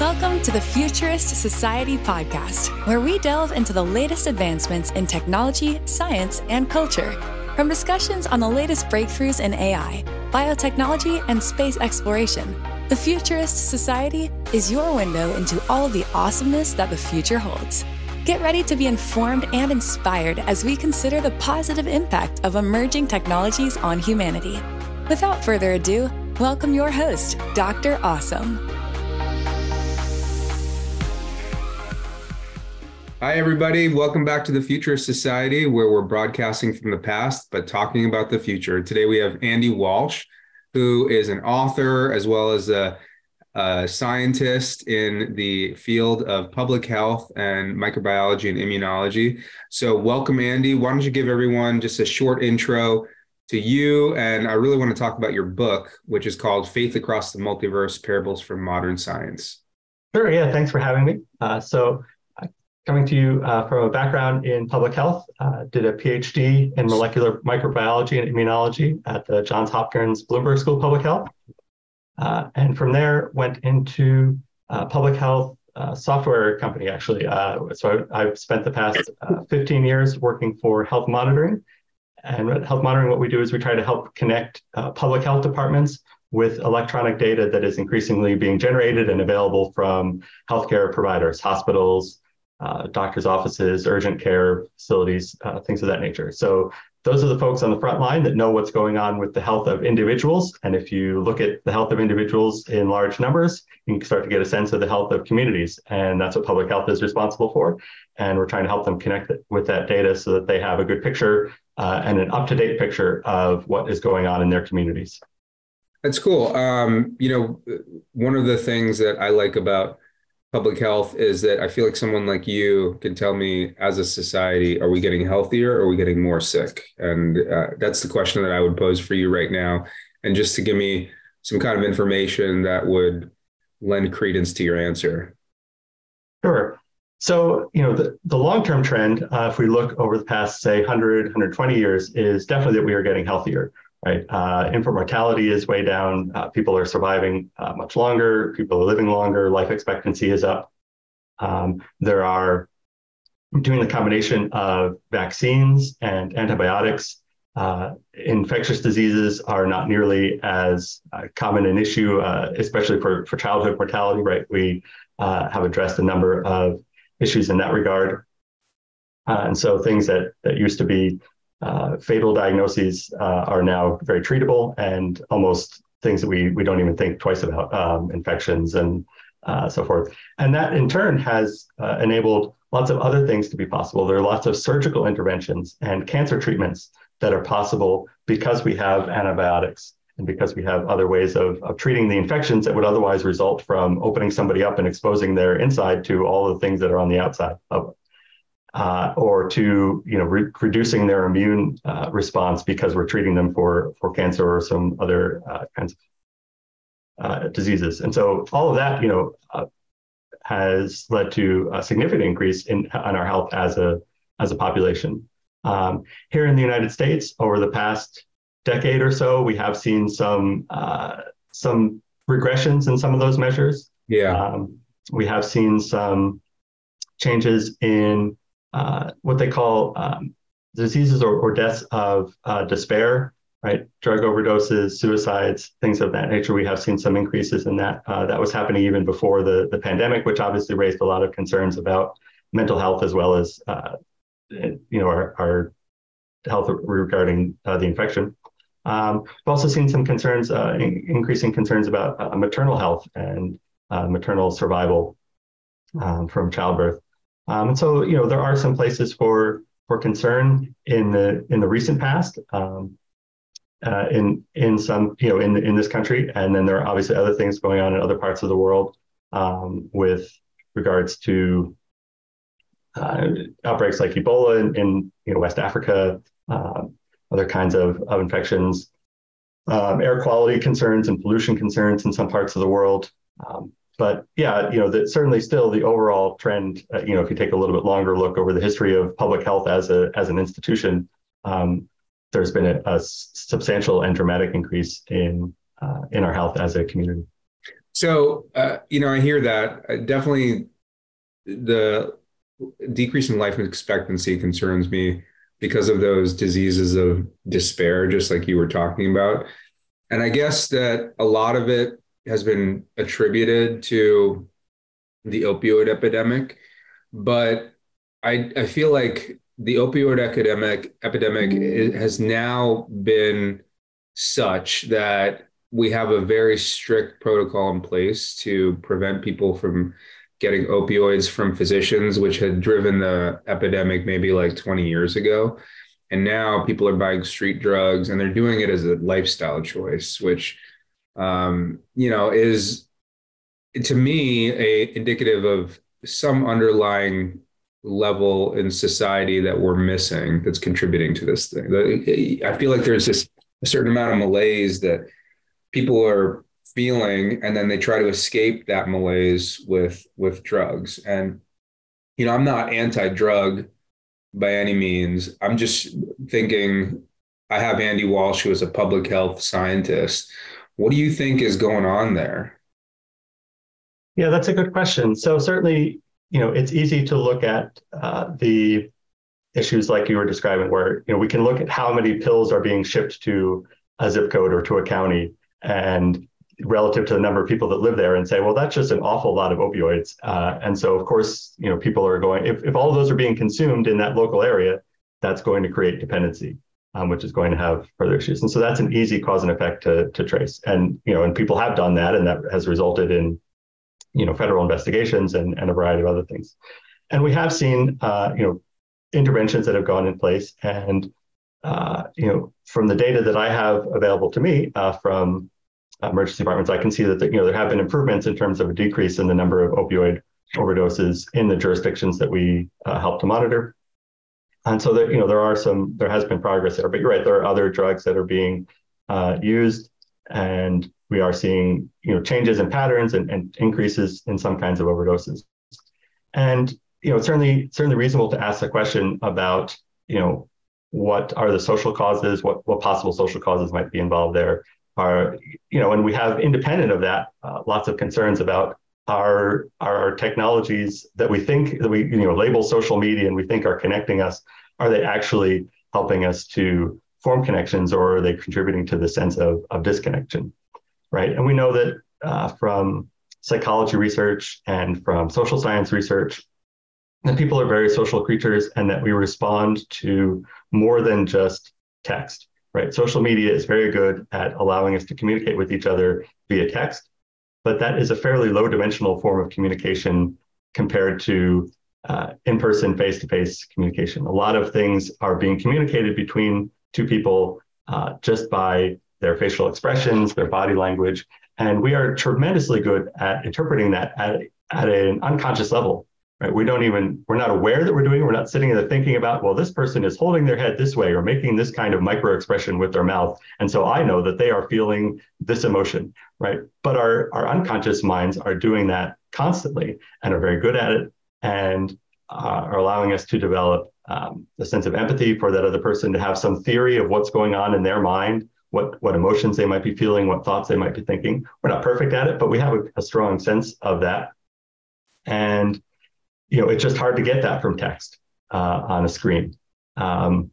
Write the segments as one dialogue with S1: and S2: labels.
S1: Welcome to the Futurist Society podcast, where we delve into the latest advancements in technology, science, and culture. From discussions on the latest breakthroughs in AI, biotechnology, and space exploration, the Futurist Society is your window into all of the awesomeness that the future holds. Get ready to be informed and inspired as we consider the positive impact of emerging technologies on humanity. Without further ado, welcome your host, Dr. Awesome.
S2: Hi, everybody. Welcome back to the Futurist Society, where we're broadcasting from the past, but talking about the future. Today, we have Andy Walsh, who is an author as well as a scientist in the field of public health and microbiology and immunology. So welcome, Andy. Why don't you give everyone just a short intro to you? And I really want to talk about your book, which is called Faith Across the Multiverse, Parables from Modern Science.
S3: Sure. Yeah. Thanks for having me. Coming to you from a background in public health, did a PhD in molecular microbiology and immunology at the Johns Hopkins Bloomberg School of Public Health. And from there went into public health software company, actually. So I've spent the past 15 years working for health monitoring. And at health monitoring, what we do is we try to help connect public health departments with electronic data that is increasingly being generated and available from healthcare providers, hospitals, doctors' offices, urgent care facilities, things of that nature. So those are the folks on the front line that know what's going on with the health of individuals. And if you look at the health of individuals in large numbers, you can start to get a sense of the health of communities. And that's what public health is responsible for. And we're trying to help them connect with that data so that they have a good picture and an up-to-date picture of what is going on in their communities.
S2: That's cool. One of the things that I like about public health is that I feel like someone like you can tell me, as a society, are we getting healthier or are we getting more sick? And that's the question that I would pose for you right now. And just to give me some kind of information that would lend credence to your answer.
S3: Sure. So, the long-term trend, if we look over the past, say, 100, 120 years, is definitely that we are getting healthier. Right. Infant mortality is way down. People are surviving much longer. People are living longer. Life expectancy is up. There are, doing the combination of vaccines and antibiotics, infectious diseases are not nearly as common an issue, especially for childhood mortality. Right. We have addressed a number of issues in that regard. And so things that used to be fatal diagnoses are now very treatable, and almost things that we don't even think twice about, infections and so forth. And that in turn has enabled lots of other things to be possible. There are lots of surgical interventions and cancer treatments that are possible because we have antibiotics and because we have other ways of treating the infections that would otherwise result from opening somebody up and exposing their inside to all the things that are on the outside of it. Or to reducing their immune response because we're treating them for cancer or some other kinds of diseases. And so all of that has led to a significant increase in our health as a population. Here in the United States, over the past decade or so, we have seen some regressions in some of those measures.
S2: Yeah,
S3: we have seen some changes in what they call diseases or deaths of despair, right? Drug overdoses, suicides, things of that nature. We have seen some increases in that. That was happening even before the pandemic, which obviously raised a lot of concerns about mental health as well as our health regarding the infection. We've also seen some concerns, increasing concerns about maternal health and maternal survival from childbirth. And so, there are some places for concern in the recent past, in some, in this country, and then there are obviously other things going on in other parts of the world with regards to outbreaks like Ebola in West Africa, other kinds of infections, air quality concerns and pollution concerns in some parts of the world. But yeah, certainly still the overall trend, if you take a little bit longer look over the history of public health as an institution, there's been a substantial and dramatic increase in our health as a community.
S2: So, I hear that. Definitely the decrease in life expectancy concerns me because of those diseases of despair, just like you were talking about. And I guess that a lot of it has been attributed to the opioid epidemic, but I feel like the opioid epidemic has now been such that we have a very strict protocol in place to prevent people from getting opioids from physicians, which had driven the epidemic maybe like 20 years ago. And now people are buying street drugs and they're doing it as a lifestyle choice, which, is to me indicative of some underlying level in society that we're missing that's contributing to this thing. I feel like there's this a certain amount of malaise that people are feeling, and then they try to escape that malaise with drugs. And I'm not anti-drug by any means. I'm just thinking, I have Andy Walsh, who is a public health scientist. What do you think is going on there?
S3: Yeah, that's a good question. So certainly, it's easy to look at the issues like you were describing, where we can look at how many pills are being shipped to a zip code or to a county, and relative to the number of people that live there, and say, well, that's just an awful lot of opioids. And so, of course, people are going, if all of those are being consumed in that local area, that's going to create dependency, which is going to have further issues. And so that's an easy cause and effect to trace. And and people have done that, and that has resulted in federal investigations and a variety of other things. And we have seen, interventions that have gone in place. And, from the data that I have available to me from emergency departments, I can see that, there have been improvements in terms of a decrease in the number of opioid overdoses in the jurisdictions that we help to monitor. And so that, there has been progress there, but you're right, there are other drugs that are being used, and we are seeing, changes in patterns and increases in some kinds of overdoses. And, it's certainly reasonable to ask the question about, what are the social causes, what possible social causes might be involved there are, and we have, independent of that, lots of concerns about our technologies that we think that we, label social media and we think are connecting us. Are they actually helping us to form connections, or are they contributing to the sense of disconnection? Right. And we know that from psychology research and from social science research, that people are very social creatures, and that we respond to more than just text. Right. Social media is very good at allowing us to communicate with each other via text, but that is a fairly low dimensional form of communication compared to in-person, face-to-face communication. A lot of things are being communicated between two people just by their facial expressions, their body language. And we are tremendously good at interpreting that at an unconscious level, right? We're not aware that we're doing it. We're not sitting there thinking about, well, this person is holding their head this way or making this kind of micro expression with their mouth. And so I know that they are feeling this emotion, right? But our unconscious minds are doing that constantly and are very good at it, and are allowing us to develop a sense of empathy for that other person, to have some theory of what's going on in their mind, what emotions they might be feeling, what thoughts they might be thinking. We're not perfect at it, but we have a strong sense of that. And, it's just hard to get that from text on a screen. And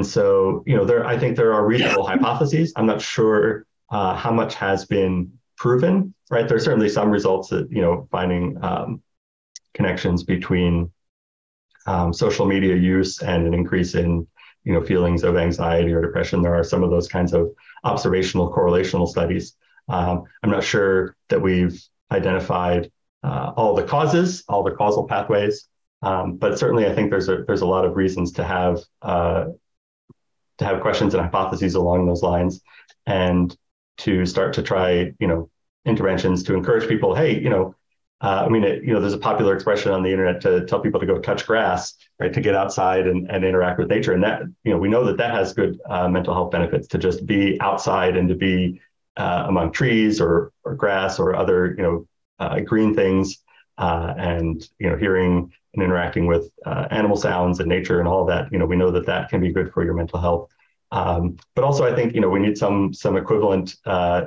S3: so, I think there are reasonable hypotheses. I'm not sure how much has been proven, right? There's certainly some results that, finding connections between social media use and an increase in feelings of anxiety or depression. There are some of those kinds of observational correlational studies. I'm not sure that we've identified all the causes, all the causal pathways, but certainly I think there's a lot of reasons to have questions and hypotheses along those lines, and to start to try interventions to encourage people. Hey, there's a popular expression on the internet to tell people to go touch grass, right? To get outside and interact with nature. And that, we know that has good mental health benefits, to just be outside and to be among trees or grass or other, green things, and, hearing and interacting with animal sounds and nature and all of that. We know that can be good for your mental health. But also, I think we need some equivalent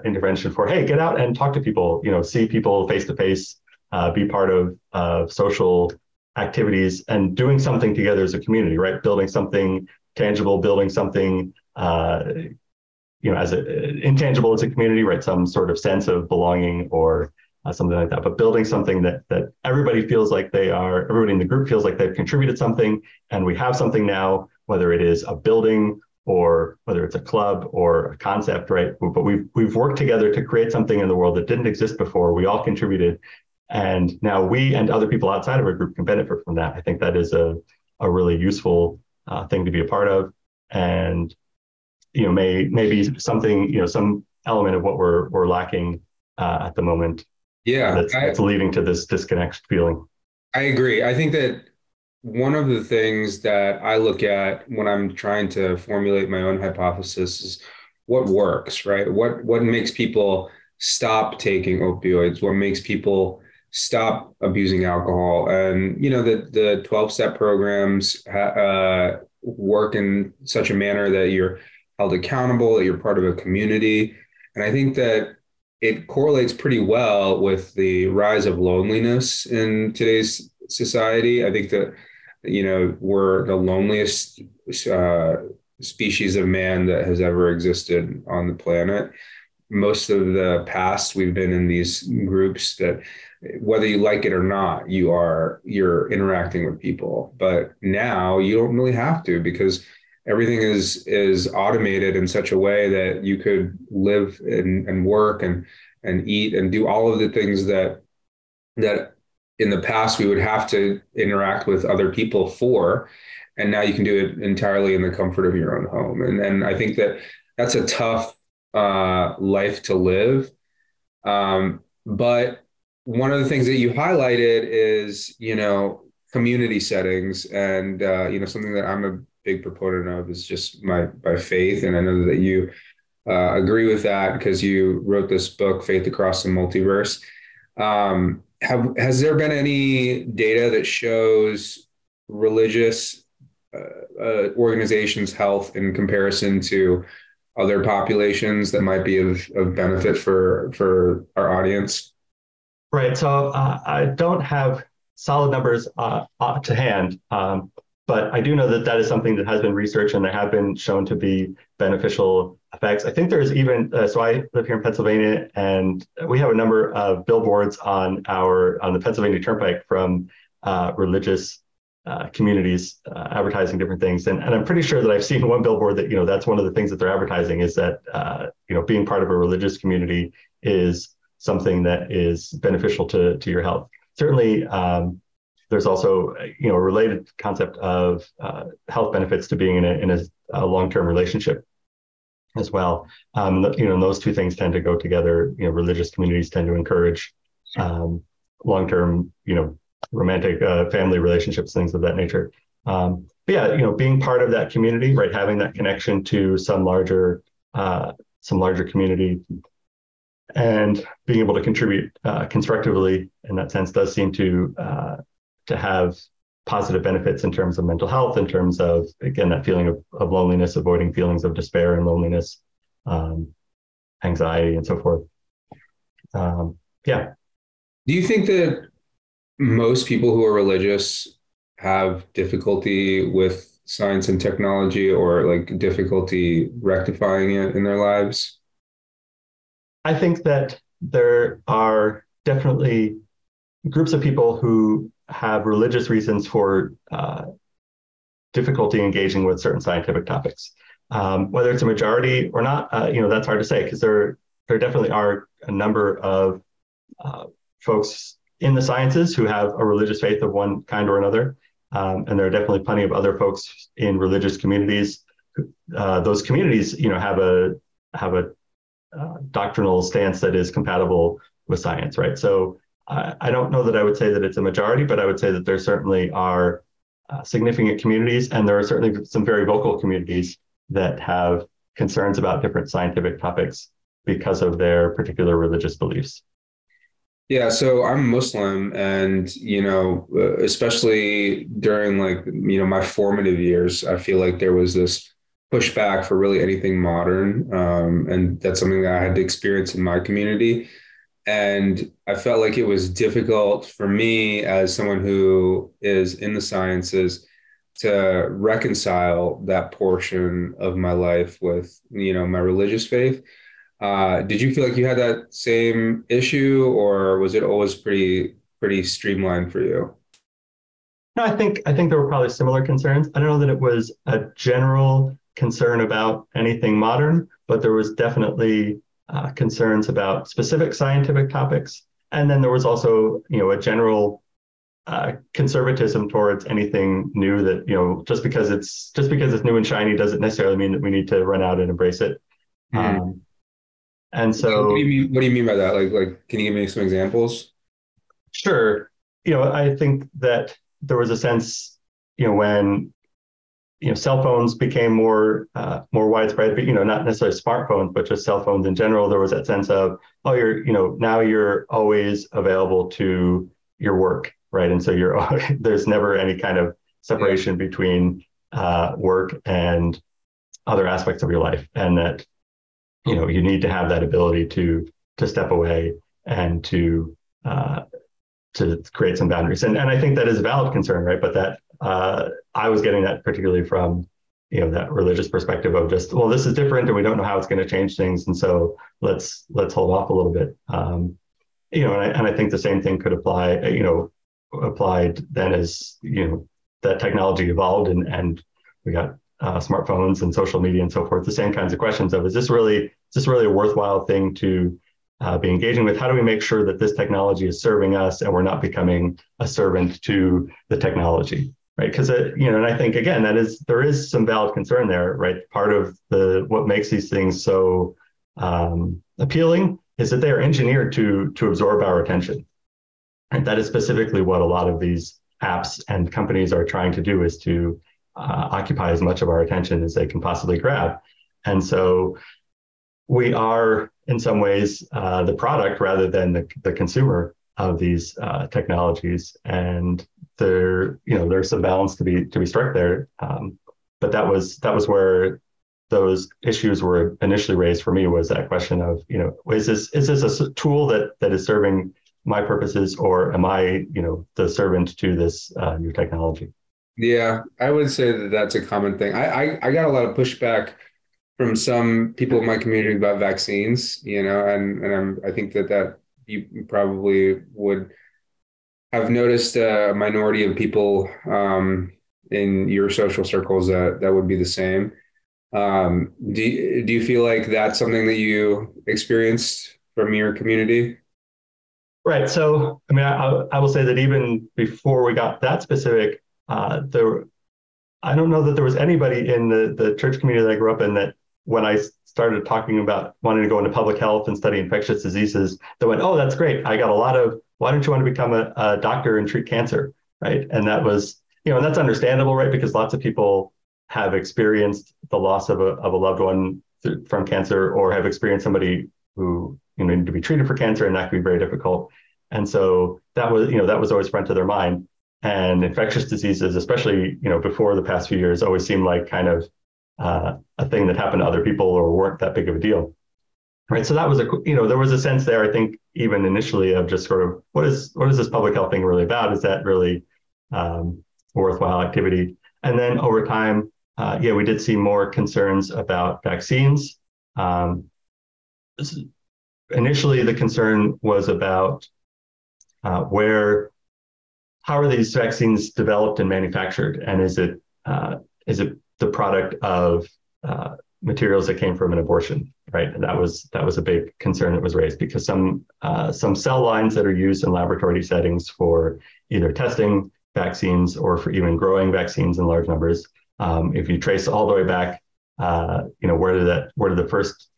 S3: intervention for, hey, get out and talk to people, see people face to face, be part of social activities, and doing something together as a community, right? Building something tangible, building something as intangible as a community, right? Some sort of sense of belonging or something like that. But building something that everybody feels like everybody in the group feels like they've contributed something, and we have something now, whether it is a building or whether it's a club or a concept, right? But we've worked together to create something in the world that didn't exist before. We all contributed, and now we and other people outside of our group can benefit from that. I think that is a really useful thing to be a part of, and maybe something, some element of what we're lacking at the moment.
S2: Yeah,
S3: that's leading to this disconnect feeling.
S2: I agree. I think that one of the things that I look at when I'm trying to formulate my own hypothesis is what works, right? What makes people stop taking opioids? What makes people stop abusing alcohol? And the 12-step programs work in such a manner that you're held accountable, that you're part of a community. And I think that it correlates pretty well with the rise of loneliness in today's society. I think that, we're the loneliest species of man that has ever existed on the planet. Most of the past, we've been in these groups that, whether you like it or not, you're interacting with people. But now you don't really have to, because everything is automated in such a way that you could live and work and eat and do all of the things that in the past we would have to interact with other people for, and now you can do it entirely in the comfort of your own home. And I think that that's a tough life to live. But one of the things that you highlighted is, community settings, and something that I'm a big proponent of is just my faith. And I know that you agree with that because you wrote this book, Faith Across the Multiverse. Has there been any data that shows religious organizations' health in comparison to other populations that might be of benefit for our audience?
S3: Right. So I don't have solid numbers to hand, but I do know that is something that has been researched and there have been shown to be beneficial effects. I think there's even, so I live here in Pennsylvania, and we have a number of billboards on the Pennsylvania Turnpike from religious communities advertising different things. And I'm pretty sure that I've seen one billboard that, that's one of the things that they're advertising is that, being part of a religious community is something that is beneficial to your health. Certainly, there's also, a related concept of health benefits to being in a long-term relationship as well. Those two things tend to go together. Religious communities tend to encourage long-term, romantic family relationships, things of that nature. But yeah, being part of that community, right, having that connection to some larger community, and being able to contribute constructively in that sense does seem to have positive benefits in terms of mental health, in terms of, again, that feeling of loneliness, avoiding feelings of despair and loneliness, anxiety, and so forth. Yeah.
S2: Do you think that most people who are religious have difficulty with science and technology, or like difficulty rectifying it in their lives?
S3: I think that there are definitely groups of people who have religious reasons for difficulty engaging with certain scientific topics. Whether it's a majority or not, that's hard to say, because there definitely are a number of folks in the sciences who have a religious faith of one kind or another. And there are definitely plenty of other folks in religious communities. Those communities, have a doctrinal stance that is compatible with science, right? So I don't know that I would say that it's a majority, but I would say that there certainly are significant communities, and there are certainly some very vocal communities that have concerns about different scientific topics because of their particular religious beliefs.
S2: Yeah, so I'm Muslim, and especially during my formative years, I feel like there was this pushback for really anything modern. And that's something that I had to experience in my community. And I felt like it was difficult for me as someone who is in the sciences to reconcile that portion of my life with, my religious faith. Did you feel like you had that same issue, or was it always pretty streamlined for you?
S3: No, I think there were probably similar concerns. I don't know that it was a general concern about anything modern, but there was definitely concerns about specific scientific topics. And then there was also, a general conservatism towards anything new that, just because it's new and shiny doesn't necessarily mean that we need to run out and embrace it.
S2: Mm.
S3: And so,
S2: What do you mean by that? Like, can you give me some examples?
S3: sure, I think that there was a sense, when cell phones became more widespread, but not necessarily smartphones, but just cell phones in general. There was that sense of, oh, now you're always available to your work, right? And so there's never any kind of separation between work and other aspects of your life, and that you need to have that ability to step away and to create some boundaries. And I think that is a valid concern, right? But that I was getting that particularly from, that religious perspective of just, well, this is different and we don't know how it's going to change things. And so let's hold off a little bit. And I think the same thing could apply, applied then as, that technology evolved and we got smartphones and social media and so forth, the same kinds of questions of, is this really a worthwhile thing to be engaging with? How do we make sure that this technology is serving us and we're not becoming a servant to the technology, right? Because and I think again there is some valid concern there, right? Part of what makes these things so appealing is that they are engineered to absorb our attention, and that is specifically what a lot of these apps and companies are trying to do, is to occupy as much of our attention as they can possibly grab. And so we are, in some ways, the product rather than the consumer of these technologies, and there's some balance to be struck there. But that was where those issues were initially raised for me, was that question of, is this a tool that is serving my purposes, or am I, the servant to this new technology?
S2: Yeah, I would say that that's a common thing. I got a lot of pushback from some people in my community about vaccines, and I think that you probably would have noticed a minority of people in your social circles that would be the same. Do you feel like that's something that you experienced from your community?
S3: Right. So, I mean, I will say that even before we got that specific, I don't know that there was anybody in the church community that I grew up in that, when I started talking about wanting to go into public health and study infectious diseases, that went, oh, that's great. I got a lot of, why don't you want to become a doctor and treat cancer, right? And that was, and that's understandable, right? Because lots of people have experienced the loss of a loved one from cancer, or have experienced somebody who needed to be treated for cancer, and that can be very difficult. And so that was always front of their mind. And infectious diseases, especially before the past few years, always seemed like kind of a thing that happened to other people or weren't that big of a deal, right? So that was there was a sense there, I think, even initially, of just sort of, what is this public health thing really about? Is that really a worthwhile activity? And then over time, we did see more concerns about vaccines. Initially, the concern was about how are these vaccines developed and manufactured, and is it the product of materials that came from an abortion, right? And that was a big concern that was raised, because some cell lines that are used in laboratory settings for either testing vaccines or for even growing vaccines in large numbers, if you trace all the way back, where did the first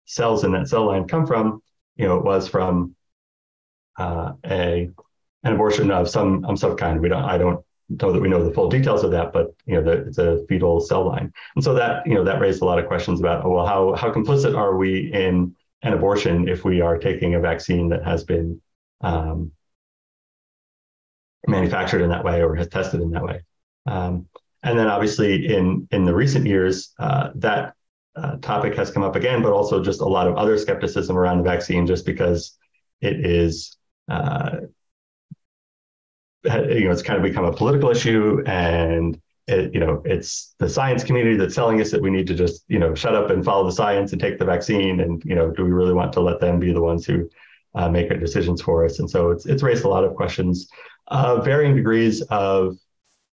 S3: cells in that cell line come from? It was from an abortion of some kind. I don't know that we know the full details of that, but it's a fetal cell line, and so that that raised a lot of questions about, how complicit are we in an abortion if we are taking a vaccine that has been manufactured in that way or has tested in that way, and And then obviously in the recent years, that topic has come up again, but also just a lot of other skepticism around the vaccine, just because it is, it's kind of become a political issue, and it's the science community that's telling us that we need to just, shut up and follow the science and take the vaccine. And, do we really want to let them be the ones who make our decisions for us? And so it's raised a lot of questions, varying degrees of,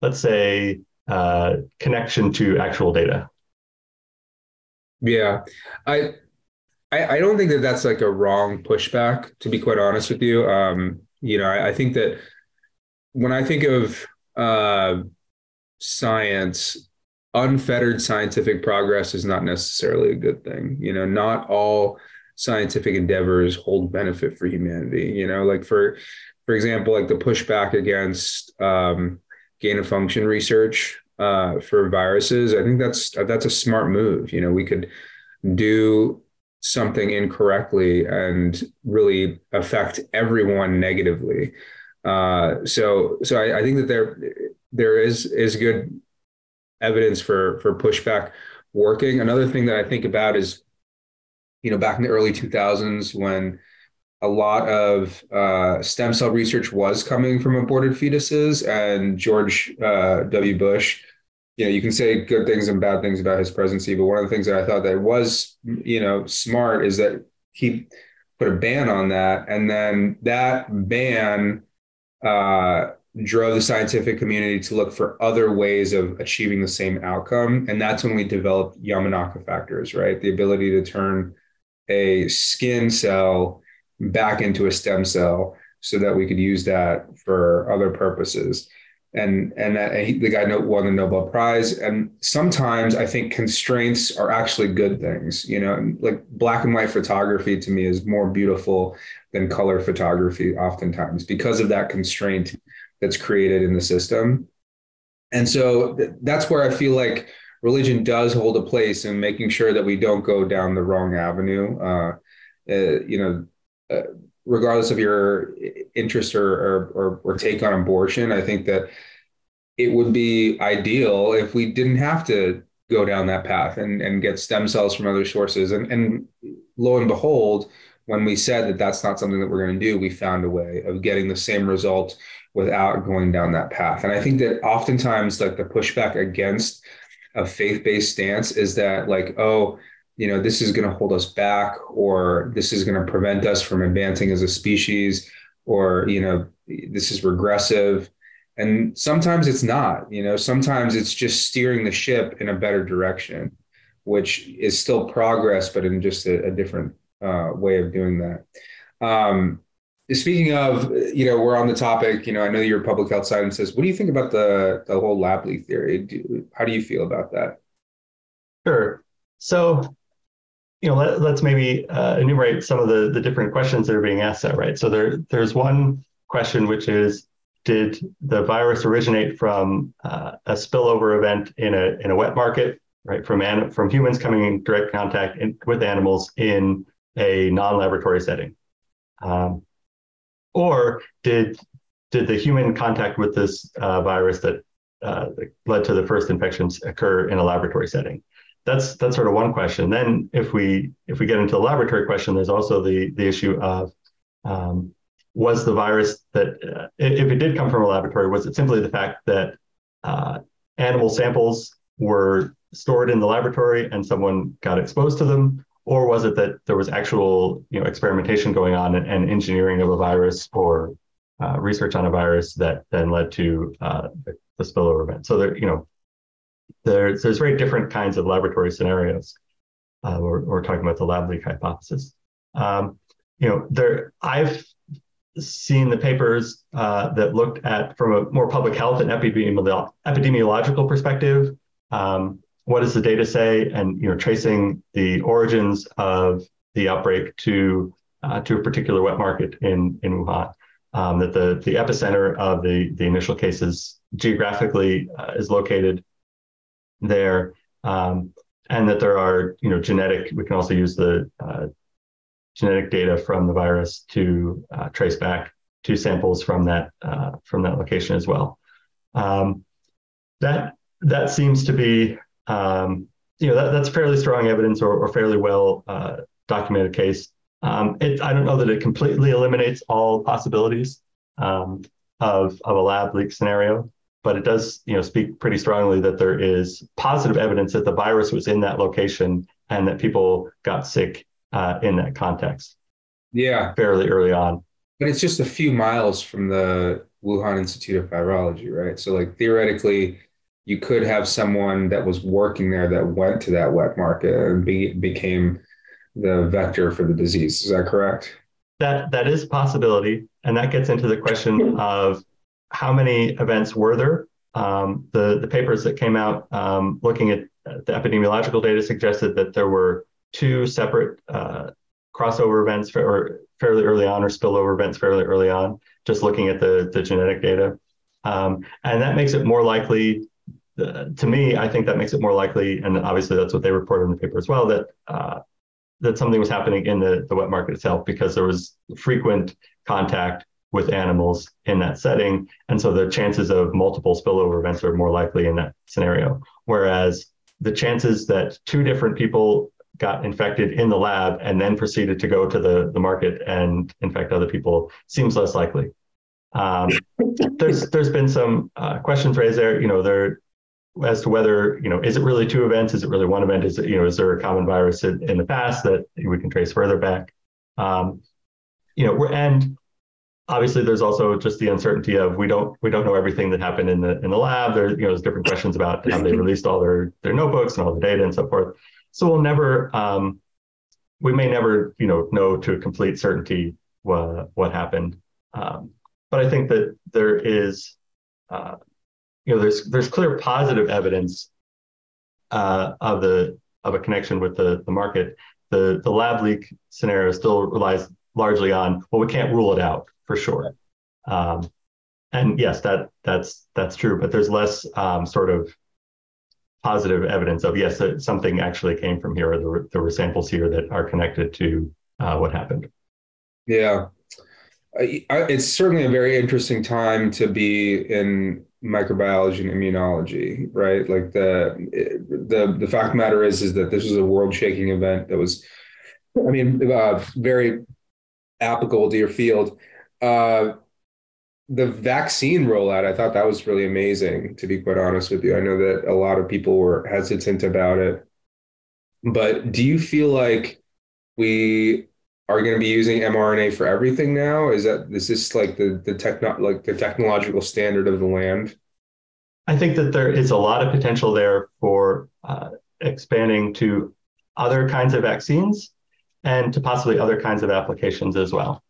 S3: let's say, connection to actual data.
S2: Yeah, I don't think that that's like a wrong pushback, to be quite honest with you. I think that when I think of science, unfettered scientific progress is not necessarily a good thing. Not all scientific endeavors hold benefit for humanity. Like for example, like the pushback against gain of function research for viruses. I think that's a smart move. We could do something incorrectly and really affect everyone negatively. So I think that there is good evidence for pushback working. Another thing that I think about is, back in the early 2000s, when a lot of stem cell research was coming from aborted fetuses, and George W. Bush, you can say good things and bad things about his presidency, but one of the things that I thought that was, smart is that he put a ban on that. And then that ban drove the scientific community to look for other ways of achieving the same outcome. And that's when we developed Yamanaka factors, right? The ability to turn a skin cell back into a stem cell so that we could use that for other purposes. And the guy won the Nobel Prize. And sometimes I think constraints are actually good things. Like black and white photography to me is more beautiful than color photography oftentimes because of that constraint that's created in the system. And so that's where I feel like religion does hold a place in making sure that we don't go down the wrong avenue. Regardless of your interest or take on abortion, I think that it would be ideal if we didn't have to go down that path and get stem cells from other sources. And lo and behold, when we said that that's not something that we're going to do, we found a way of getting the same result without going down that path. And I think that oftentimes, like, the pushback against a faith-based stance is that, like, oh, this is going to hold us back, or this is going to prevent us from advancing as a species, or, this is regressive. And sometimes it's not, sometimes it's just steering the ship in a better direction, which is still progress, but in just a different way of doing that. Speaking of, we're on the topic, I know you're a public health scientist. What do you think about the whole lab leak theory? How do you feel about that?
S3: Sure. So, let's maybe enumerate some of the different questions that are being asked there, right? So there's one question, which is, did the virus originate from a spillover event in a wet market, right? From humans coming in direct contact with animals in a non-laboratory setting? Or did the human contact with this virus that led to the first infections occur in a laboratory setting? That's sort of one question. Then if we get into the laboratory question, there's also the issue of was the virus that, if it did come from a laboratory, was it simply the fact that animal samples were stored in the laboratory and someone got exposed to them? Or was it that there was actual experimentation going on and engineering of a virus or research on a virus that then led to the spillover event? So there's very different kinds of laboratory scenarios. We're talking about the lab leak hypothesis. I've seen the papers that looked at, from a more public health and epidemiological perspective, what does the data say, and tracing the origins of the outbreak to a particular wet market in Wuhan, that the epicenter of the initial cases geographically is located there, and that there are genetic. We can also use the genetic data from the virus to trace back to samples from that location as well. That that seems to be, that's fairly strong evidence or fairly well documented case. I don't know that it completely eliminates all possibilities of a lab leak scenario, but it does, speak pretty strongly that there is positive evidence that the virus was in that location and that people got sick in that context.
S2: Yeah,
S3: fairly early on.
S2: but it's just a few miles from the Wuhan Institute of Virology, right? So like theoretically, you could have someone that was working there that went to that wet market and became the vector for the disease. Is that correct?
S3: That is a possibility, and that gets into the question of how many events were there. The papers that came out looking at the epidemiological data suggested that there were two separate crossover events or fairly early on, or spillover events fairly early on, just looking at the genetic data. And that makes it more likely, to me, I think that makes it more likely, and obviously that's what they reported in the paper as well, that something was happening in the wet market itself, because there was frequent contact with animals in that setting. And so the chances of multiple spillover events are more likely in that scenario. Whereas the chances that two different people got infected in the lab and then proceeded to go to the market and infect other people seems less likely. There's been some questions raised there, as to whether, is it really two events? Is it really one event? Is there a common virus in the past that we can trace further back? And obviously there's also just the uncertainty of we don't know everything that happened in the lab. There's different questions about how they released all their notebooks and all the data and so forth. So we may never, know to a complete certainty what happened. But I think that there is, there's clear positive evidence of a connection with the market. The lab leak scenario still relies largely on, well, we can't rule it out for sure. And yes, that's true, but there's less sort of positive evidence of, yes, that something actually came from here, or there were samples here that are connected to what happened.
S2: Yeah. It's certainly a very interesting time to be in microbiology and immunology, right? Like the fact of the matter is that this was a world-shaking event that was, very applicable to your field. The vaccine rollout, I thought that was really amazing, to be quite honest with you. I know that a lot of people were hesitant about it, but do you feel like we are going to be using mRNA for everything now? Is this like the technological standard of the land?
S3: I think that there is a lot of potential there for expanding to other kinds of vaccines and to possibly other kinds of applications as well.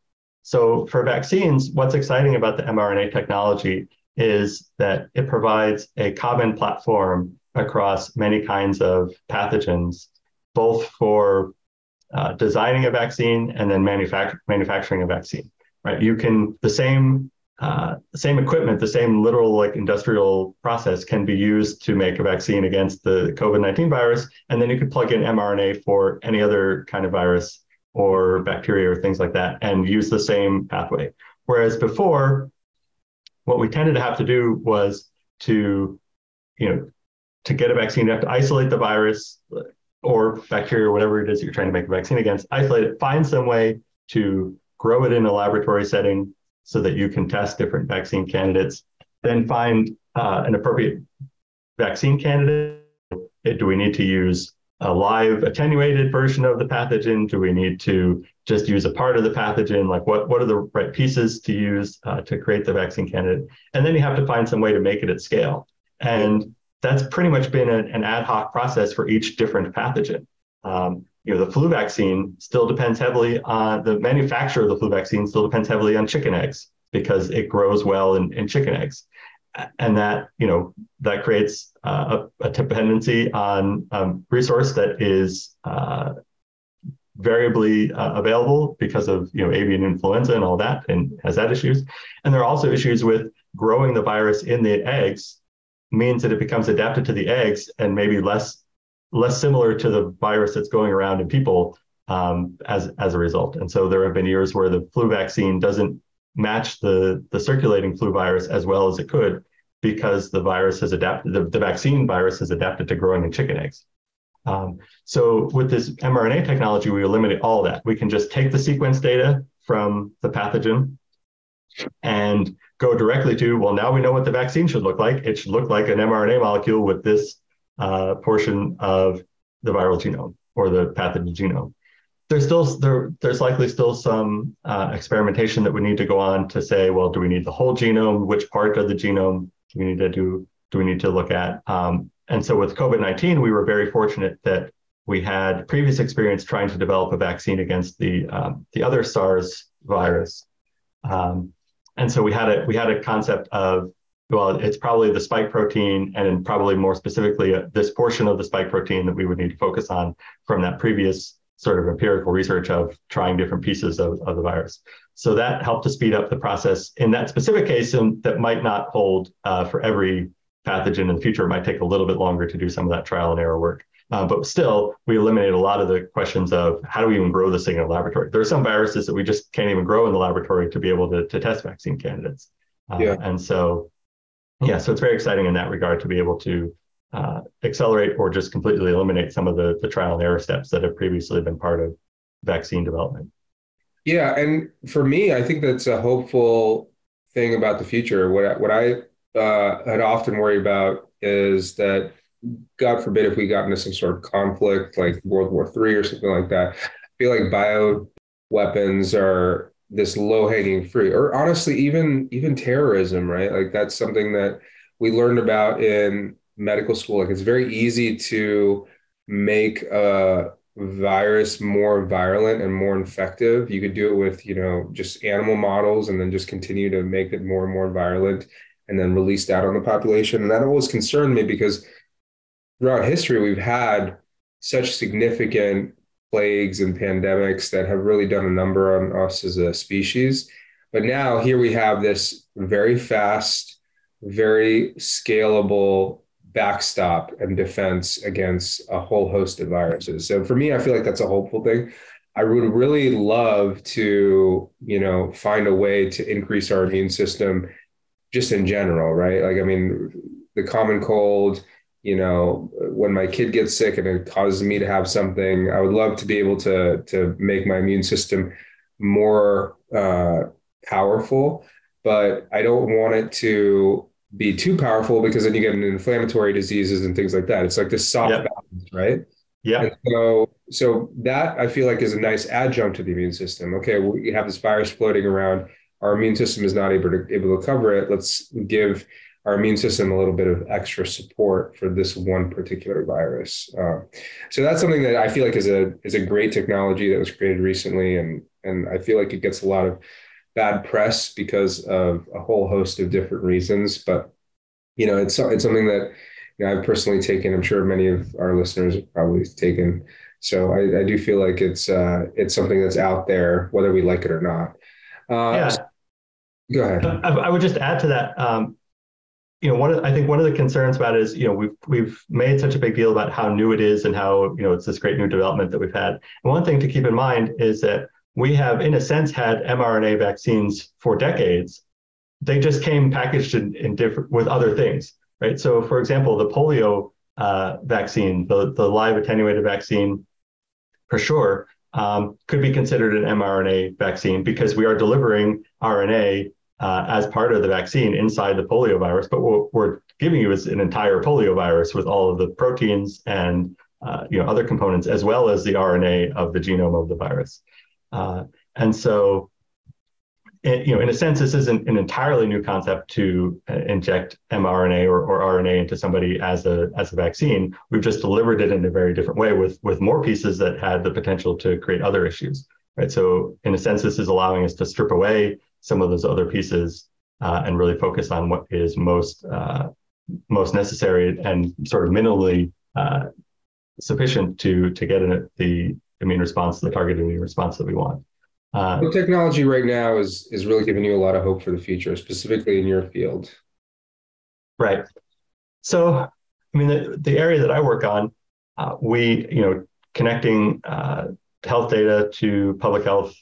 S3: So for vaccines, what's exciting about the mRNA technology is that it provides a common platform across many kinds of pathogens, both for designing a vaccine and then manufacturing a vaccine, right? You can, the same equipment, the same literal industrial process can be used to make a vaccine against the COVID-19 virus. And then you could plug in mRNA for any other kind of virus or bacteria or things like that and use the same pathway. Whereas before, what we tended to have to do was to get a vaccine, you have to isolate the virus or bacteria, or whatever it is you're trying to make a vaccine against, isolate it, find some way to grow it in a laboratory setting so that you can test different vaccine candidates, then find an appropriate vaccine candidate. Do we need to use a live attenuated version of the pathogen? Do we need to just use a part of the pathogen? Like what are the right pieces to use to create the vaccine candidate? And then you have to find some way to make it at scale. And that's pretty much been an ad hoc process for each different pathogen. The flu vaccine still depends heavily on the manufacturer of the flu vaccine still depends heavily on chicken eggs because it grows well in chicken eggs. And that creates a dependency on resource that is variably available because of avian influenza and all that, and has that issues. And there are also issues with growing the virus in the eggs means that it becomes adapted to the eggs and maybe less similar to the virus that's going around in people as a result. And so there have been years where the flu vaccine doesn't match the circulating flu virus as well as it could because the virus has adapted, the vaccine virus has adapted to growing in chicken eggs. So with this mRNA technology, we eliminate all that. We can just take the sequence data from the pathogen and go directly to, well, now we know what the vaccine should look like. It should look like an mRNA molecule with this portion of the viral genome or the pathogen genome. There's likely still some experimentation that would need to go on to say, well, do we need the whole genome? Which part of the genome do we need to look at? And so with COVID-19, we were very fortunate that we had previous experience trying to develop a vaccine against the other SARS virus. And so we had a concept of, well, it's probably the spike protein, and probably more specifically this portion of the spike protein that we would need to focus on from that previous sort of empirical research of trying different pieces of the virus. So that helped to speed up the process in that specific case, and that might not hold for every pathogen in the future. It might take a little bit longer to do some of that trial and error work. But still, we eliminate a lot of the questions of how do we even grow this thing in a laboratory? There are some viruses that we just can't even grow in the laboratory to be able to test vaccine candidates. And so, yeah, so it's very exciting in that regard to be able to accelerate or just completely eliminate some of the trial and error steps that have previously been part of vaccine development.
S2: Yeah, and for me, I think that's a hopeful thing about the future. What I had often worried about is that, God forbid, if we got into some sort of conflict like World War III or something like that, I feel like bioweapons are this low-hanging fruit, or honestly, even terrorism, right? Like that's something that we learned about in medical school. Like it's very easy to make a virus more virulent and more infective. You could do it with, just animal models and then just continue to make it more and more virulent and then release that on the population. And that always concerned me because throughout history, we've had such significant plagues and pandemics that have really done a number on us as a species. But now here we have this very fast, very scalable backstop and defense against a whole host of viruses. So for me, I feel like that's a hopeful thing. I would really love to, find a way to increase our immune system just in general, right? Like, I mean, the common cold, when my kid gets sick and it causes me to have something, I would love to be able to make my immune system more powerful, but I don't want it to be too powerful because then you get into inflammatory diseases and things like that. It's like this soft balance, right?
S3: Yeah.
S2: And so that I feel like is a nice adjunct to the immune system. Okay, we have this virus floating around. Our immune system is not able to cover it. Let's give our immune system a little bit of extra support for this one particular virus. So that's something that I feel like is a great technology that was created recently, and I feel like it gets a lot of bad press because of a whole host of different reasons. But it's something that I've personally taken. I'm sure many of our listeners have probably taken. So I do feel like it's something that's out there, whether we like it or not. Go ahead.
S3: I would just add to that. I think one of the concerns about it is, we've made such a big deal about how new it is and how, it's this great new development that we've had. And one thing to keep in mind is that we have, in a sense, had mRNA vaccines for decades. They just came packaged in different with other things, right? So, for example, the polio vaccine, the live attenuated vaccine, for sure, could be considered an mRNA vaccine because we are delivering RNA as part of the vaccine inside the polio virus, but what we're giving you is an entire polio virus with all of the proteins and other components, as well as the RNA of the genome of the virus. And so, in a sense, this isn't an entirely new concept to inject mRNA or RNA into somebody as a vaccine. We've just delivered it in a very different way with more pieces that had the potential to create other issues, right? So, in a sense, this is allowing us to strip away some of those other pieces and really focus on what is most necessary and sort of minimally sufficient to get the immune response, the targeted immune response that we want.
S2: The technology right now is really giving you a lot of hope for the future, specifically in your field.
S3: Right. So, I mean, the area that I work on, we, connecting health data to public health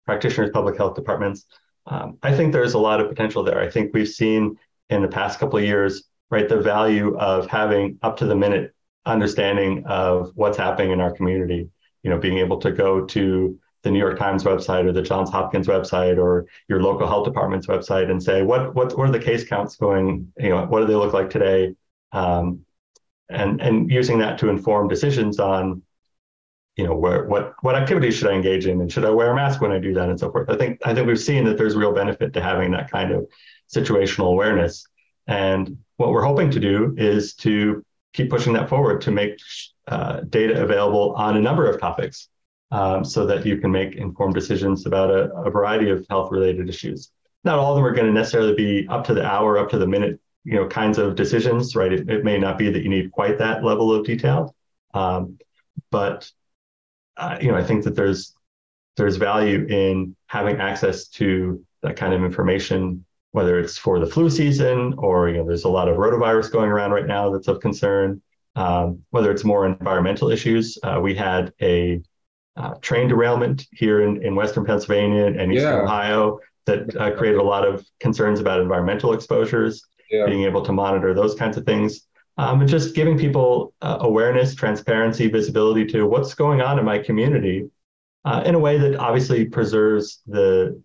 S3: practitioners, public health departments. I think there's a lot of potential there. I think we've seen in the past couple of years, right? The value of having up to the minute understanding of what's happening in our community, being able to go to the New York Times website or the Johns Hopkins website or your local health department's website and say, what are the case counts going, what do they look like today? And using that to inform decisions on, what activities should I engage in, and should I wear a mask when I do that, and so forth. I think we've seen that there's real benefit to having that kind of situational awareness. And what we're hoping to do is to keep pushing that forward to make data available on a number of topics, so that you can make informed decisions about a variety of health-related issues. Not all of them are going to necessarily be up to the hour, up to the minute, kinds of decisions, right? It may not be that you need quite that level of detail, but I think that there's value in having access to that kind of information, whether it's for the flu season or, there's a lot of rotavirus going around right now that's of concern, whether it's more environmental issues. We had a train derailment here in Western Pennsylvania and Eastern Ohio that created a lot of concerns about environmental exposures, being able to monitor those kinds of things. And just giving people awareness, transparency, visibility to what's going on in my community in a way that obviously preserves the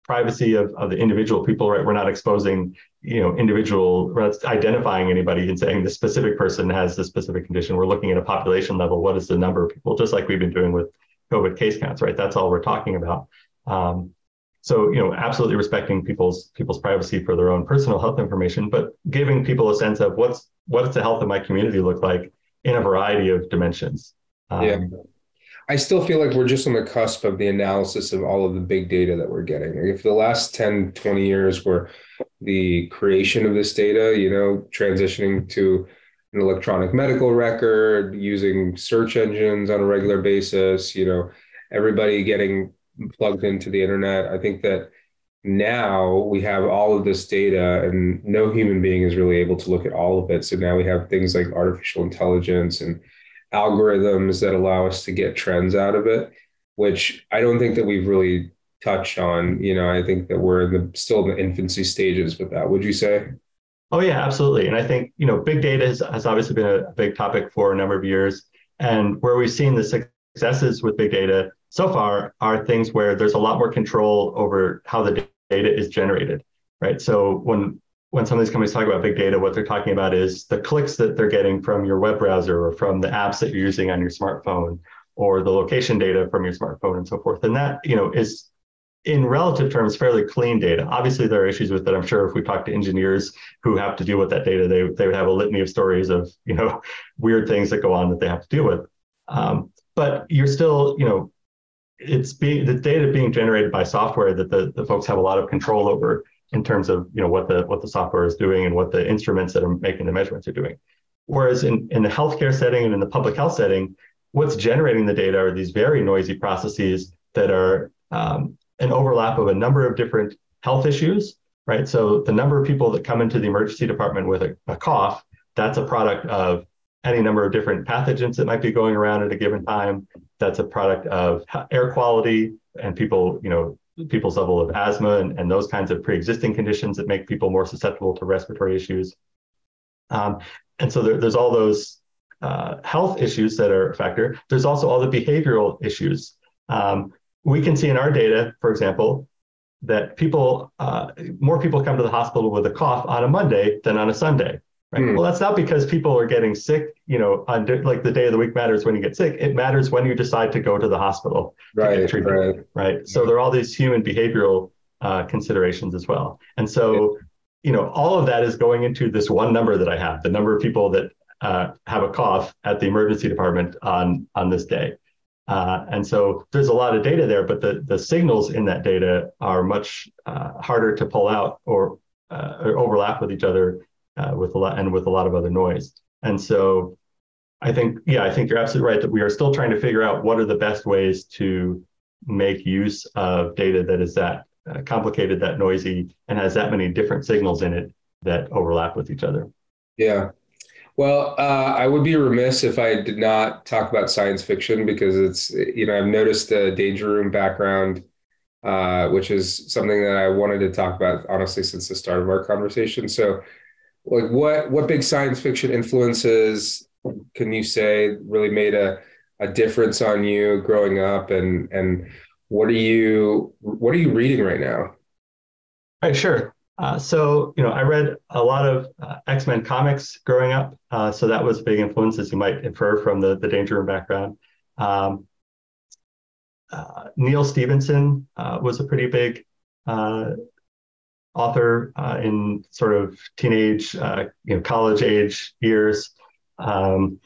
S3: privacy of the individual people, right? We're not exposing, we're not identifying anybody and saying the specific person has this specific condition. We're looking at a population level. What is the number of people, just like we've been doing with COVID case counts, right? That's all we're talking about. So, absolutely respecting people's privacy for their own personal health information, but giving people a sense of what does the health of my community look like in a variety of dimensions.
S2: I still feel like we're just on the cusp of the analysis of all of the big data that we're getting. If the last 10, 20 years were the creation of this data, transitioning to an electronic medical record, using search engines on a regular basis, everybody getting plugged into the internet. I think that now we have all of this data and no human being is really able to look at all of it. So now we have things like artificial intelligence and algorithms that allow us to get trends out of it, which I don't think that we've really touched on. I think that we're still in the infancy stages with that. Would you say?
S3: Oh, yeah, absolutely. And I think, big data has obviously been a big topic for a number of years. And where we've seen the successes with big data so far are things where there's a lot more control over how the data is generated, right? So when some of these companies talk about big data, what they're talking about is the clicks that they're getting from your web browser or from the apps that you're using on your smartphone or the location data from your smartphone and so forth. And that, is in relative terms, fairly clean data. Obviously, there are issues with it. I'm sure if we talk to engineers who have to deal with that data, they would have a litany of stories of, weird things that go on that they have to deal with. But you're still, the data being generated by software that the folks have a lot of control over in terms of what the software is doing and what the instruments that are making the measurements are doing. Whereas in the healthcare setting and in the public health setting, what's generating the data are these very noisy processes that are an overlap of a number of different health issues, right? So the number of people that come into the emergency department with a cough, that's a product of any number of different pathogens that might be going around at a given time. That's a product of air quality and people's level of asthma and those kinds of pre-existing conditions that make people more susceptible to respiratory issues. And so there's all those health issues that are a factor. There's also all the behavioral issues. We can see in our data, for example, that more people come to the hospital with a cough on a Monday than on a Sunday. Right? Well, that's not because people are getting sick, on like the day of the week matters when you get sick. It matters when you decide to go to the hospital to get treated, right? So there are all these human behavioral considerations as well. And so, all of that is going into this one number that I have, the number of people that have a cough at the emergency department on this day. And so there's a lot of data there, but the signals in that data are much harder to pull out or overlap with each other with a lot of other noise. And so I think you're absolutely right that we are still trying to figure out what are the best ways to make use of data that is that complicated, that noisy, and has that many different signals in it that overlap with each other.
S2: Yeah. Well, I would be remiss if I did not talk about science fiction because it's, I've noticed the Danger Room background which is something that I wanted to talk about, honestly, since the start of our conversation. So, like, what big science fiction influences can you say really made a difference on you growing up, and what are you reading right now?
S3: Right, sure. So, I read a lot of X-Men comics growing up. So that was a big influence, as you might infer from the Danger Room background. Um, Neil Stevenson was a pretty big uh, author in sort of teenage, college age years. And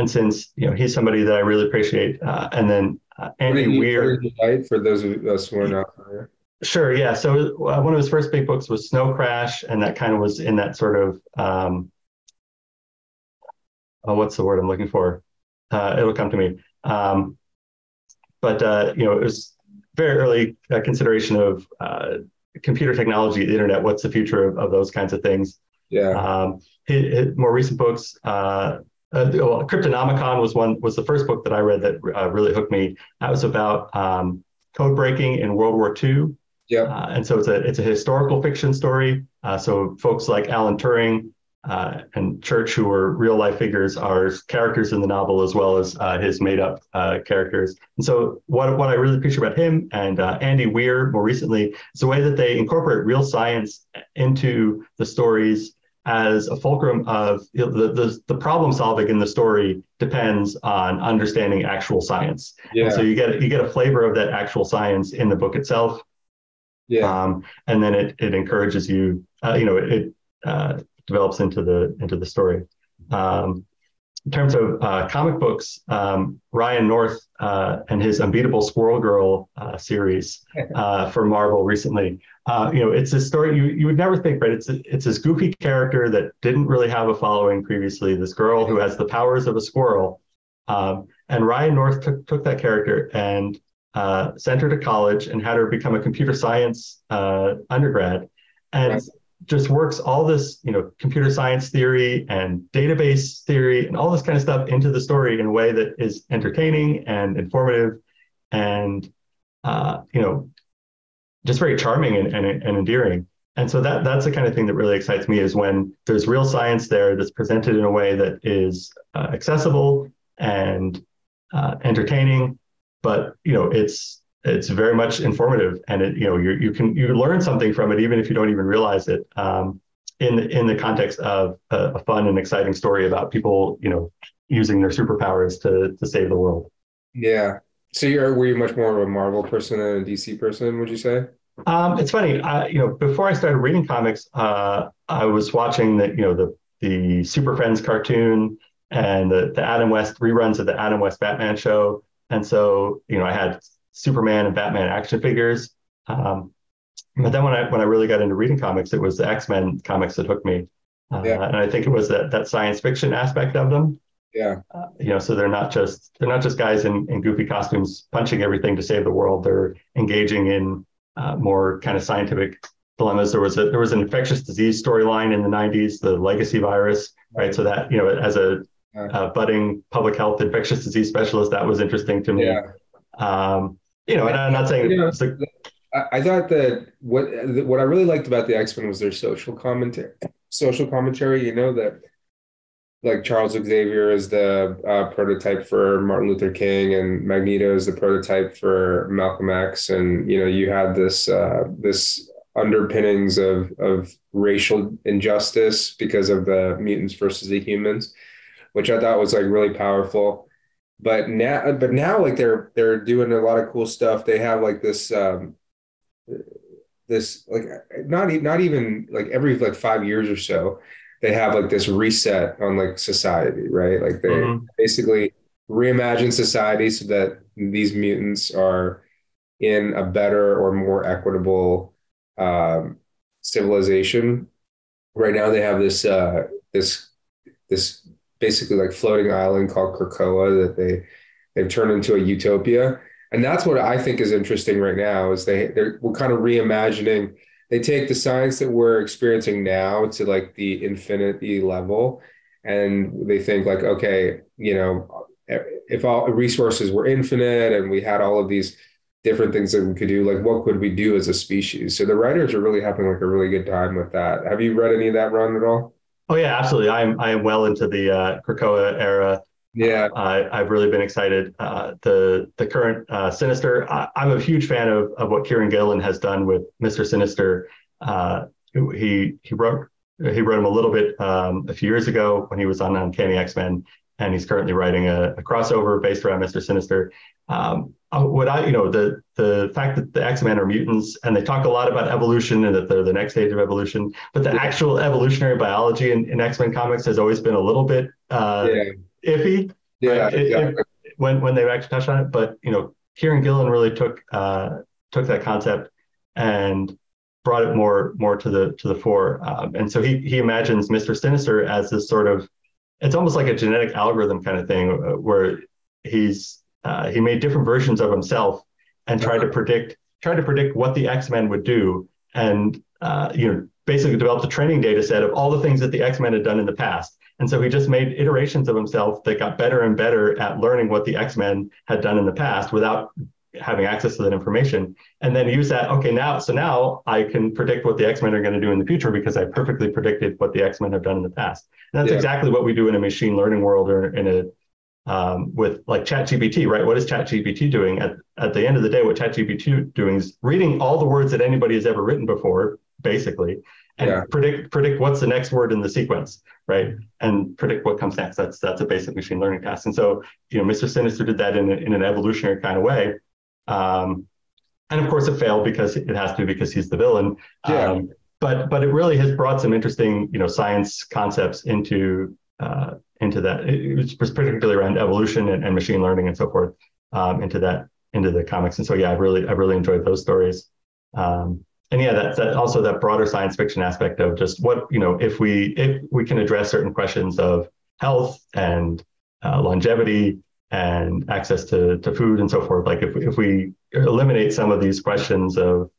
S3: since, he's somebody that I really appreciate. And then Andy
S2: What
S3: Weir.
S2: did you write for those of us who are not familiar?
S3: Sure, yeah. So one of his first big books was Snow Crash, and that kind of was in that sort of what's the word I'm looking for? It'll come to me. But it was very early consideration of computer technology, the internet. What's the future of those kinds of things?
S2: Yeah.
S3: His more recent books. Cryptonomicon was the first book that I read that really hooked me. That was about code breaking in World War II.
S2: Yeah.
S3: And so it's a historical fiction story. So folks like Alan Turing and Church, who were real life figures, are characters in the novel as well as his made up characters. And so what I really appreciate about him and Andy Weir more recently is the way that they incorporate real science into the stories as a fulcrum of the problem solving in the story depends on understanding actual science.
S2: Yeah.
S3: And so you get a flavor of that actual science in the book itself.
S2: Yeah.
S3: And then it encourages you, it develops into the story. In terms of comic books, Ryan North and his Unbeatable Squirrel Girl series for Marvel recently. It's a story you would never think, right? It's this goofy character that didn't really have a following previously. This girl who has the powers of a squirrel, and Ryan North took that character and sent her to college and had her become a computer science undergrad, and right. Just works all this, computer science theory and database theory and all this kind of stuff into the story in a way that is entertaining and informative and, just very charming and endearing. And so that's the kind of thing that really excites me, is when there's real science there that's presented in a way that is accessible and entertaining, but it's very much informative, and you learn something from it even if you don't even realize it. In the context of a fun and exciting story about people using their superpowers to save the world.
S2: Yeah. So were you much more of a Marvel person than a DC person, would you say?
S3: It's funny. Before I started reading comics, I was watching the Super Friends cartoon and the Adam West reruns of the Adam West Batman show, and so I had Superman and Batman action figures. But then when I really got into reading comics, it was the X-Men comics that hooked me. And I think it was that science fiction aspect of them.
S2: Yeah.
S3: So they're not just guys in goofy costumes punching everything to save the world. They're engaging in more kind of scientific dilemmas. There was an infectious disease storyline in the 90s, the legacy virus, right? So that, as a budding public health infectious disease specialist, that was interesting to me.
S2: Yeah.
S3: And I'm not saying
S2: I thought that what I really liked about the X-Men was their social commentary. That like Charles Xavier is the prototype for Martin Luther King, and Magneto is the prototype for Malcolm X, and you had this underpinnings of racial injustice because of the mutants versus the humans, which I thought was like really powerful. But now like they're doing a lot of cool stuff. They have like this like not even like every like 5 years or so, they have like this reset on like society, right? Like they basically reimagine society so that these mutants are in a better or more equitable civilization. Right now they have this basically like floating island called Krakoa that they've turned into a utopia. And that's what I think is interesting right now, is we're kind of reimagining. They take the science that we're experiencing now to like the infinity level, and they think like, okay, if all resources were infinite and we had all of these different things that we could do, like what could we do as a species. So the writers are really having like a really good time with that. Have you read any of that run at all?
S3: Oh yeah, absolutely. I am well into the Krakoa era.
S2: Yeah.
S3: I've really been excited. The current Sinister. I'm a huge fan of what Kieran Gillen has done with Mr. Sinister. He wrote him a little bit a few years ago when he was on Uncanny X-Men, and he's currently writing a crossover based around Mr. Sinister. The fact that the X-Men are mutants and they talk a lot about evolution and that they're the next stage of evolution, but the actual evolutionary biology in X-Men comics has always been a little bit iffy,
S2: Yeah,
S3: right?
S2: exactly.
S3: When they've actually touched on it, but Kieran Gillen really took that concept and brought it more to the fore, and so he imagines Mr. Sinister as this sort of, it's almost like a genetic algorithm kind of thing, where he made different versions of himself and tried to predict what the X-Men would do, and basically developed a training data set of all the things that the X-Men had done in the past. And so he just made iterations of himself that got better and better at learning what the X-Men had done in the past without having access to that information, and then use that. Okay, now I can predict what the X-Men are going to do in the future because I perfectly predicted what the X-Men have done in the past. And that's exactly what we do in a machine learning world, or in a with like ChatGPT, right? What is ChatGPT doing? At the end of the day, what ChatGPT doing is reading all the words that anybody has ever written before, basically, and predict what's the next word in the sequence, right? And predict what comes next. That's a basic machine learning task. And so, Mr. Sinister did that in an evolutionary kind of way. And of course it failed because it has to, because he's the villain. But it really has brought some interesting, science concepts into that. It was particularly around evolution and machine learning and so forth, into the comics. And so, I've really enjoyed those stories. And that's also that broader science fiction aspect of just what, if we can address certain questions of health and longevity and access to food and so forth. Like if we eliminate some of these questions of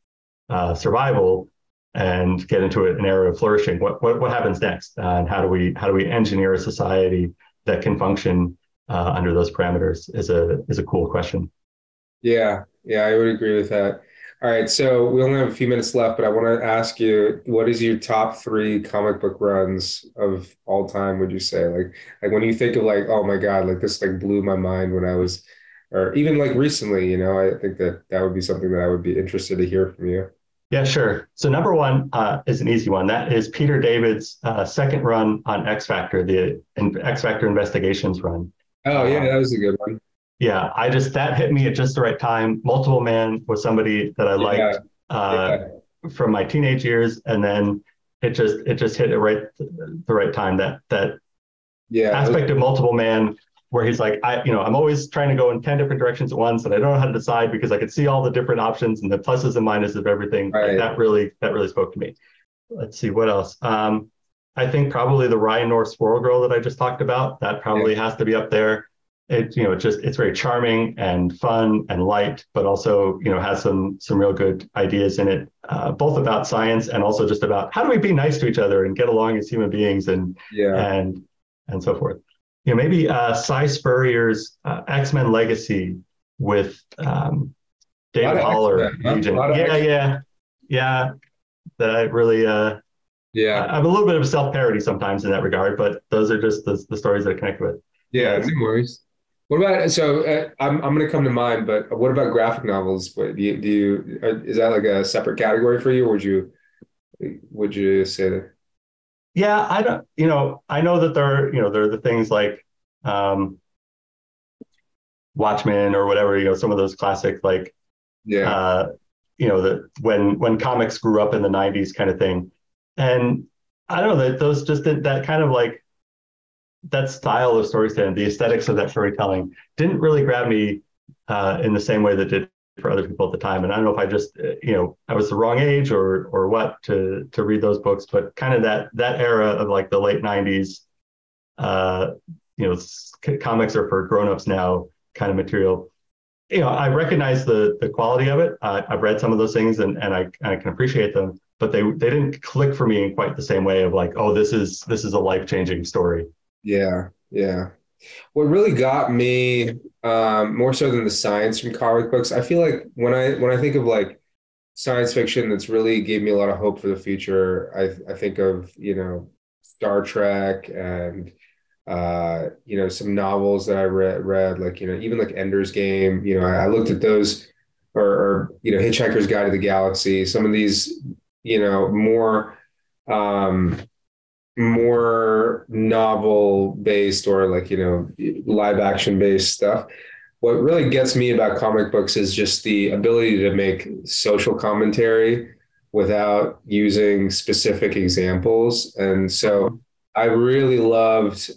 S3: survival and get into an era of flourishing, what happens next? And how do we engineer a society that can function under those parameters is a cool question.
S2: Yeah, I would agree with that. All right, so we only have a few minutes left, but I want to ask you, what is your top 3 comic book runs of all time, would you say? Like when you think of like, oh my God, like this like blew my mind when I was, or even like recently, I think that would be something that I would be interested to hear from you.
S3: Yeah, sure. So number 1 is an easy one. That is Peter David's second run on X Factor, the X Factor Investigations run.
S2: Oh yeah, that was a good one.
S3: Yeah, that hit me at just the right time. Multiple Man was somebody that I liked from my teenage years, and then it just hit it the right time. That aspect of Multiple Man where he's like, I'm always trying to go in 10 different directions at once, and I don't know how to decide because I could see all the different options and the pluses and minuses of everything.
S2: Right.
S3: That really spoke to me. Let's see what else. I think probably the Ryan North Squirrel Girl that I just talked about. That probably has to be up there. It's very charming and fun and light, but also, has some real good ideas in it, both about science and also just about how do we be nice to each other and get along as human beings and so forth. Maybe Cy Spurrier's X-Men Legacy with David Haller. Yeah. That I really, I'm a little bit of a self-parody sometimes in that regard, but those are just the stories that I connect with.
S2: Yeah, no worries. What about, so I'm going to come to mind, but what about graphic novels? Do you is that like a separate category for you, or would you say that?
S3: Yeah, I don't, I know that there are the things like Watchmen or whatever, some of those classic, like, when comics grew up in the 90s kind of thing. And I don't know, that those just did that kind of like, that style of storytelling, the aesthetics of that storytelling didn't really grab me in the same way that did for other people at the time. And I don't know if I just, I was the wrong age or what to read those books, but kind of that era of like the late 90s, comics are for grownups now kind of material. I recognize the quality of it. I've read some of those things and I can appreciate them, but they didn't click for me in quite the same way of like, oh, this is a life-changing story.
S2: Yeah. What really got me more so than the science from comic books. I feel like when I think of like science fiction that's really gave me a lot of hope for the future, I think of, Star Trek and some novels that I read like, even like Ender's Game. I looked at those, or Hitchhiker's Guide to the Galaxy, some of these, more more novel based, or like, live action based stuff. What really gets me about comic books is just the ability to make social commentary without using specific examples. And so I really loved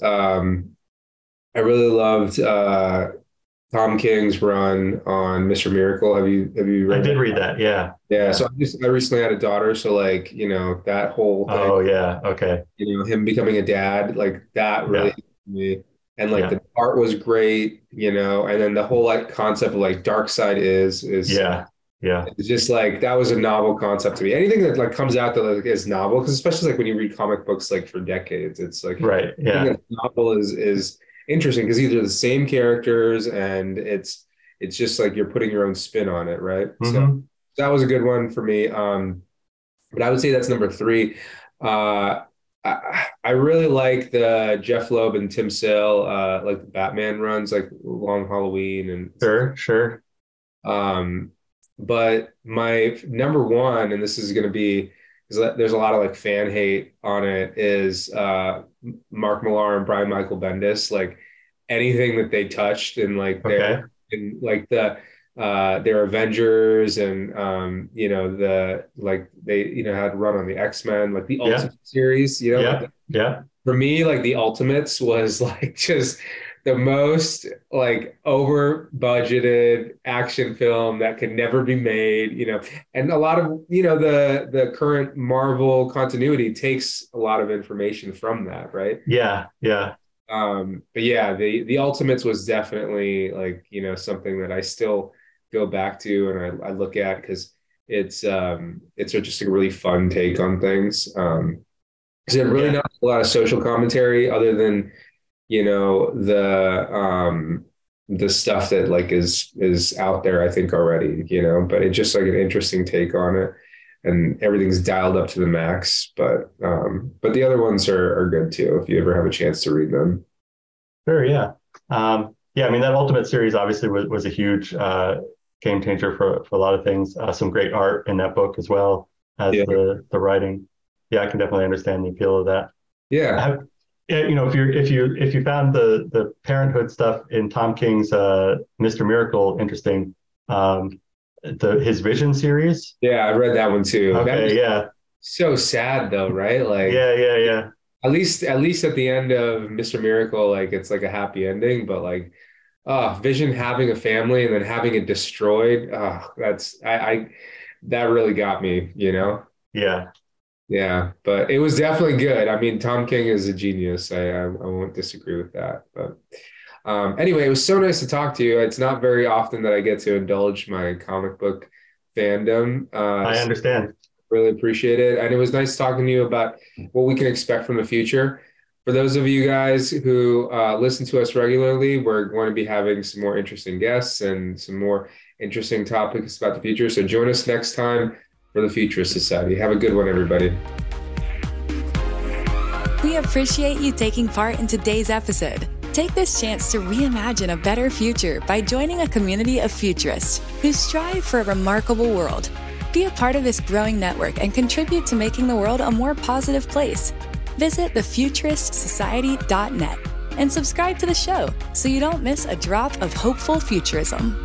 S2: Tom King's run on Mr. Miracle. Have you read
S3: I did read that? Yeah.
S2: Yeah. So I recently had a daughter. So like, that whole thing.
S3: Oh yeah. Okay.
S2: Him becoming a dad, like that really hit me. And like the art was great, and then the whole like concept of like dark side is it's just like, that was a novel concept to me. Anything that like comes out that like is novel, because especially like when you read comic books like for decades, it's like
S3: right. Yeah.
S2: Novel is interesting because these are the same characters, and it's just like you're putting your own spin on it, right?
S3: Mm-hmm.
S2: So that was a good one for me. But I would say that's number 3. I really like the Jeff Loeb and Tim Sale, like the Batman runs, like Long Halloween and
S3: sure.
S2: But my number 1, and this is going to be, because there's a lot of like fan hate on it, is Mark Millar and Brian Michael Bendis. Like anything that they touched in like their Avengers, and they had run on the X-Men, like the Ultimate series, for me, like the Ultimates was like just the most like over budgeted action film that could never be made, and a lot of, the current Marvel continuity takes a lot of information from that. Right.
S3: Yeah.
S2: But yeah, the Ultimates was definitely like, something that I still go back to and I look at, because it's just a really fun take on things. Because it really not a lot of social commentary other than, the stuff that like is out there, I think already, but it's just like an interesting take on it, and everything's dialed up to the max. But the other ones are good too, if you ever have a chance to read them.
S3: Sure. Yeah. I mean, that Ultimate series obviously was a huge game changer for a lot of things. Some great art in that book as well as the writing. Yeah, I can definitely understand the appeal of that.
S2: Yeah.
S3: If you found the parenthood stuff in Tom King's Mr. Miracle interesting, his Vision series.
S2: Yeah, I read that one too.
S3: Okay,
S2: so sad though, right? Like
S3: yeah.
S2: At least at the end of Mr. Miracle, like it's like a happy ending, but like Vision having a family and then having it destroyed, that really got me, Yeah, but it was definitely good. I mean, Tom King is a genius. I won't disagree with that. But anyway, it was so nice to talk to you. It's not very often that I get to indulge my comic book fandom.
S3: I understand.
S2: Really appreciate it. And it was nice talking to you about what we can expect from the future. For those of you guys who listen to us regularly, we're going to be having some more interesting guests and some more interesting topics about the future. So join us next time for the Futurist Society. Have a good one, everybody.
S1: We appreciate you taking part in today's episode. Take this chance to reimagine a better future by joining a community of futurists who strive for a remarkable world. Be a part of this growing network and contribute to making the world a more positive place. Visit thefuturistsociety.net and subscribe to the show so you don't miss a drop of hopeful futurism.